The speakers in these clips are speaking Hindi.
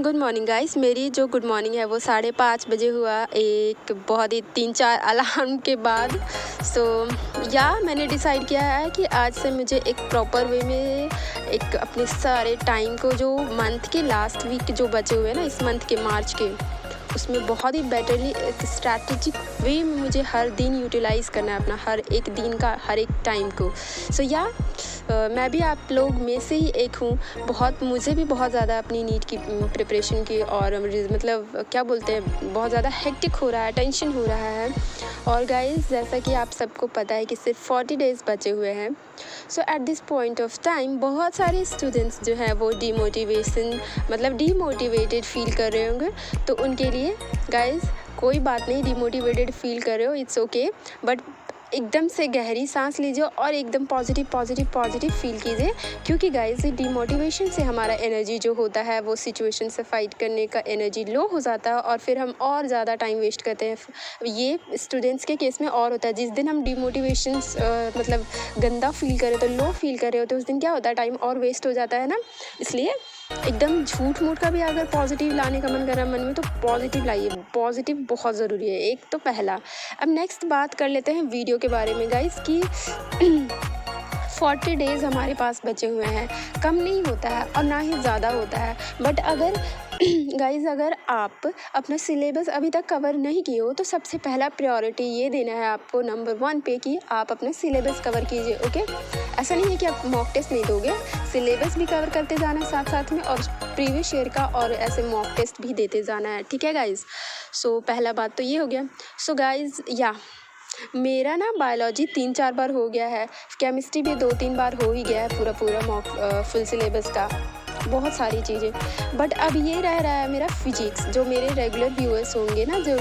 Good morning guys. मेरी जो गुड मॉर्निंग है वो 5:30 बजे हुआ, एक बहुत ही 3-4 अलार्म के बाद। मैंने डिसाइड किया है कि आज से मुझे एक प्रॉपर वे में एक अपने सारे टाइम को, जो मंथ के लास्ट वीक जो बचे हुए हैं ना, इस मंथ के मार्च के, उसमें बहुत ही बेटरली एक स्ट्रैटेजिक वे में मुझे हर दिन यूटिलाइज़ करना है अपना हर एक दिन का हर एक टाइम को। मैं भी आप लोग में से ही एक हूँ। मुझे भी बहुत ज़्यादा अपनी नीट की प्रिपरेशन की और मतलब क्या बोलते हैं, बहुत ज़्यादा हेक्टिक हो रहा है, टेंशन हो रहा है। और गाइस, जैसा कि आप सबको पता है कि सिर्फ 40 डेज़ बचे हुए हैं। At this point of time बहुत सारे स्टूडेंट्स जो हैं वो डीमोटिवेटेड फील कर रहे होंगे। तो उनके लिए गाइस, कोई बात नहीं, डीमोटिवेटेड फील कर रहे हो, इट्स ओके, बट एकदम से गहरी सांस लीजिए और एकदम पॉजिटिव फील कीजिए। क्योंकि गाइस, डीमोटिवेशन से हमारा एनर्जी जो होता है वो सिचुएशन से फाइट करने का एनर्जी लो हो जाता है और फिर हम और ज़्यादा टाइम वेस्ट करते हैं। ये स्टूडेंट्स के केस में और होता है। जिस दिन हम डीमोटिवेशन मतलब गंदा फील करें, तो लो फील कर रहे हो, तो उस दिन क्या होता है, टाइम और वेस्ट हो जाता है ना। इसलिए एकदम झूठ मूठ का भी अगर पॉजिटिव लाने का मन कर रहा है मन में, तो पॉजिटिव लाइए। पॉजिटिव बहुत ज़रूरी है, एक तो पहला। अब नेक्स्ट बात कर लेते हैं वीडियो के बारे में गाइस कि 40 डेज़ हमारे पास बचे हुए हैं। कम नहीं होता है और ना ही ज़्यादा होता है, बट अगर गाइस, अगर आप अपना सिलेबस अभी तक कवर नहीं किए हो, तो सबसे पहला प्रायोरिटी ये देना है आपको नंबर 1 पे कि आप अपना सिलेबस कवर कीजिए। ओके, ऐसा नहीं है कि आप मॉक टेस्ट नहीं दोगे, सिलेबस भी कवर करते जाना है साथ साथ में, और प्रीवियस ईयर का और ऐसे मॉक टेस्ट भी देते जाना है। ठीक है गाइस, पहला बात तो ये हो गया। गाइस, मेरा ना बायोलॉजी 3-4 बार हो गया है, केमिस्ट्री भी 2-3 बार हो ही गया है पूरा मॉक फुल सिलेबस का, बहुत सारी चीज़ें। बट अब ये रह रहा है मेरा फिजिक्स। जो मेरे रेगुलर व्यूअर्स होंगे ना, जो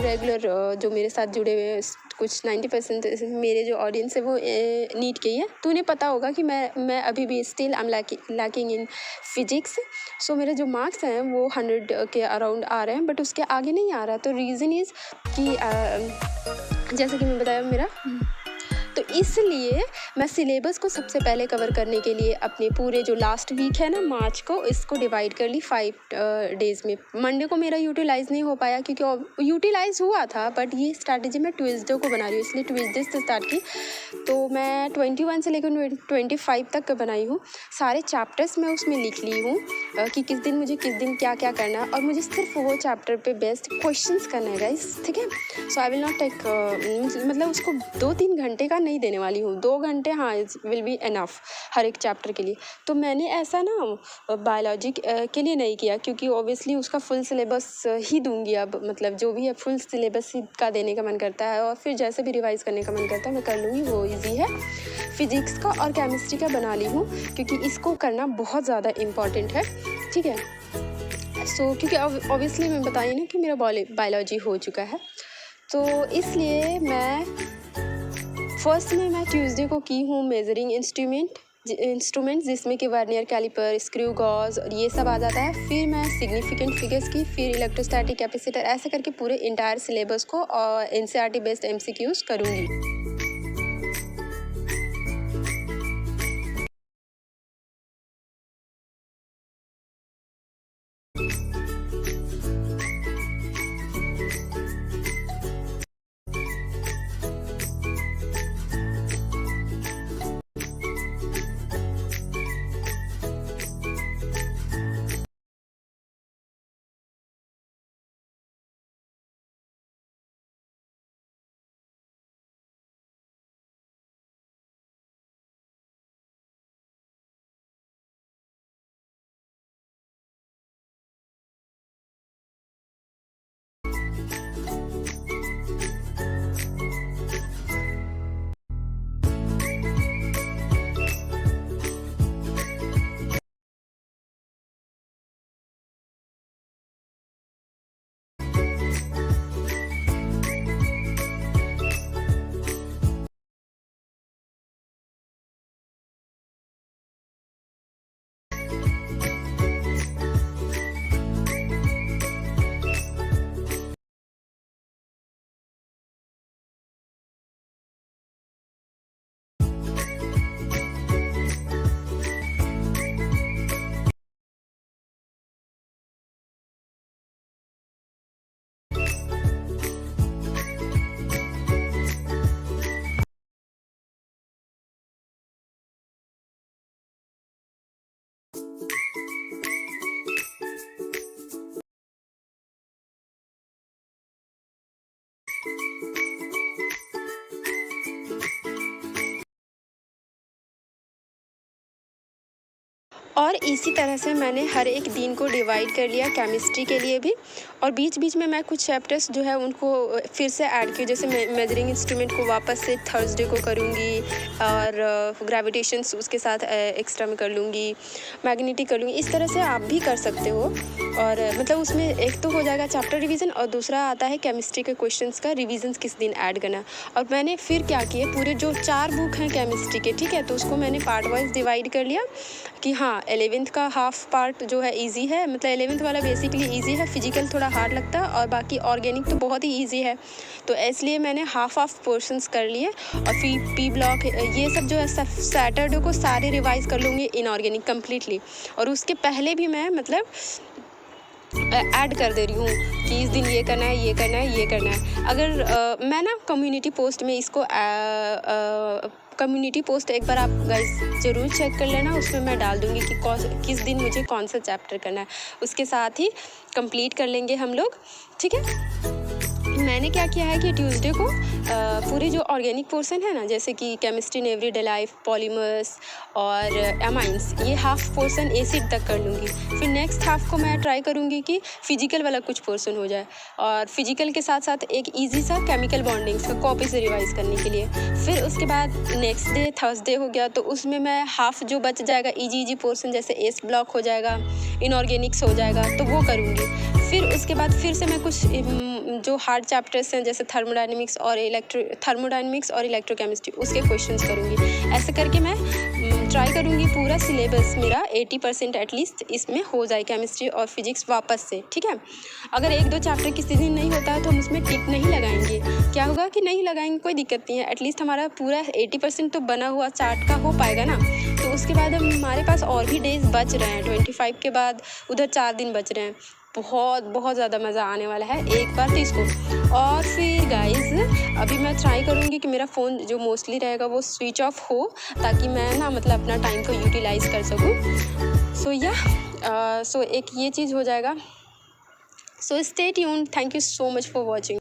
मेरे साथ जुड़े हुए हैं, कुछ 90% मेरे जो ऑडियंस है वो नीट के ही है, तो उन्हें पता होगा कि मैं अभी भी still I am lacking in physics. मेरे जो मार्क्स हैं वो 100 के अराउंड आ रहे हैं, बट उसके आगे नहीं आ रहा। तो रीज़न इज़ कि जैसे कि मैं बताया मेरा, तो इसलिए मैं सिलेबस को सबसे पहले कवर करने के लिए अपने पूरे जो लास्ट वीक है ना मार्च को, इसको डिवाइड कर ली 5 डेज़ में। मंडे को मेरा यूटिलाइज़ नहीं हो पाया, क्योंकि यूटिलाइज़ हुआ था, बट ये स्ट्रैटेजी मैं ट्यूसडे को बना रही हूँ, इसलिए ट्यूसडे से स्टार्ट की। तो मैं 21 से लेकर 25 तक बनाई हूँ। सारे चैप्टर्स मैं उसमें लिख ली हूँ कि किस दिन क्या क्या करना है, और मुझे सिर्फ वो चैप्टर पे बेस्ड क्वेश्चंस करना है गाइस। ठीक है, आई विल नॉट टेक मतलब उसको 2-3 घंटे का नहीं देने वाली हूँ। 2 घंटे हाँ विल बी इनफ हर एक चैप्टर के लिए। तो मैंने ऐसा ना बायोलॉजी के लिए नहीं किया, क्योंकि ऑब्वियसली उसका फुल सिलेबस ही दूंगी। अब मतलब जो भी है फुल सिलेबस ही का देने का मन करता है, और फिर जैसे भी रिवाइज करने का मन करता है मैं कर लूँगी, वो ईजी है। फिजिक्स का और केमिस्ट्री का बना ली हूँ, क्योंकि इसको करना बहुत ज़्यादा इम्पॉर्टेंट है। ठीक है, क्योंकि ऑब्वियसली मैं बताई ना कि मेरा बायोलॉजी हो चुका है, तो इसलिए मैं फर्स्ट में मैं ट्यूसडे को की हूँ मेजरिंग इंस्ट्रूमेंट जिसमें कि वर्नियर कैलिपर, स्क्रू गॉज और ये सब आ जाता है। फिर मैं सिग्निफिकेंट फिगर्स की, फिर इलेक्ट्रोस्टैटिक कैपेसिटर, ऐसे करके पूरे इंटायर सिलेबस को और एनसीईआरटी बेस्ड एमसीक्यूज करूँगी। और इसी तरह से मैंने हर एक दिन को डिवाइड कर लिया केमिस्ट्री के लिए भी। और बीच बीच में मैं कुछ चैप्टर्स जो है उनको फिर से ऐड किए, जैसे मैं मेजरिंग इंस्ट्रूमेंट को वापस से थर्सडे को करूँगी, और ग्रेविटेशंस उसके साथ एक्स्ट्रा में कर लूँगी, मैग्नेटिक कर लूँगी। इस तरह से आप भी कर सकते हो। और मतलब उसमें एक तो हो जाएगा चैप्टर रिवीजन, और दूसरा आता है केमिस्ट्री के क्वेश्चंस का रिवीजन्स किस दिन ऐड करना। और मैंने फिर क्या किया, पूरे जो 4 बुक हैं केमिस्ट्री के, ठीक है, तो उसको मैंने पार्ट वाइज डिवाइड कर लिया कि हाँ 11th का हाफ पार्ट जो है इजी है, मतलब 11th वाला बेसिकली इजी है, फिजिकल थोड़ा हार्ड लगता है, और बाकी ऑर्गेनिक तो बहुत ही इजी है। तो इसलिए मैंने हाफ पोर्शंस कर लिए। और फिर पी ब्लॉक ये सब जो है सैटरडे को सारे रिवाइज कर लूँगी इनऑर्गेनिक कम्प्लीटली। और उसके पहले भी मैं मतलब ऐड कर दे रही हूँ कि इस दिन ये करना है, ये करना है, ये करना है। अगर मैं ना कम्युनिटी पोस्ट में इसको कम्युनिटी पोस्ट एक बार आप गाइस ज़रूर चेक कर लेना, उसमें मैं डाल दूँगी कि किस दिन मुझे कौन सा चैप्टर करना है। उसके साथ ही कंप्लीट कर लेंगे हम लोग, ठीक है। मैंने क्या किया है कि ट्यूसडे को पूरे जो ऑर्गेनिक पोर्शन है ना, जैसे कि chemistry in everyday life, polymers और एमाइंस, ये हाफ पोर्शन एसिड तक कर लूँगी। फिर नेक्स्ट हाफ को मैं ट्राई करूँगी कि फिजिकल वाला कुछ पोर्शन हो जाए, और फिजिकल के साथ साथ एक इजी सा केमिकल बॉन्डिंग्स का कॉपी से रिवाइज करने के लिए। फिर उसके बाद नेक्स्ट डे थर्सडे हो गया, तो उसमें मैं हाफ जो बच जाएगा इजी पोर्शन, जैसे एस ब्लॉक हो जाएगा, इनऑर्गेनिक्स हो जाएगा, तो वो करूँगी। फिर उसके बाद फिर से मैं कुछ जो हार्ड चैप्टर्स हैं, जैसे थर्मोडायनेमिक्स और इलेक्ट्रोकेमिस्ट्री, उसके क्वेश्चंस करूँगी। ऐसे करके मैं ट्राई करूँगी पूरा सिलेबस मेरा 80% एटलीस्ट इसमें हो जाए, केमिस्ट्री और फिजिक्स वापस से, ठीक है। अगर 1-2 चैप्टर किसी दिन नहीं होता है तो हम उसमें टिक नहीं लगाएंगे। क्या होगा कि नहीं लगाएंगे कोई दिक्कत नहीं है, एटलीस्ट हमारा पूरा 80% तो बना हुआ चार्ट का हो पाएगा ना। तो उसके बाद हमारे पास और भी डेज बच रहे हैं, 25 के बाद उधर 4 दिन बच रहे हैं। बहुत ज़्यादा मज़ा आने वाला है एक बार तो इसको। और फिर गाइज़ अभी मैं ट्राई करूँगी कि मेरा फ़ोन जो मोस्टली रहेगा वो स्विच ऑफ हो, ताकि मैं ना मतलब अपना टाइम को यूटिलाइज़ कर सकूँ। सो एक ये चीज़ हो जाएगा। So stay tuned, thank you so much for watching.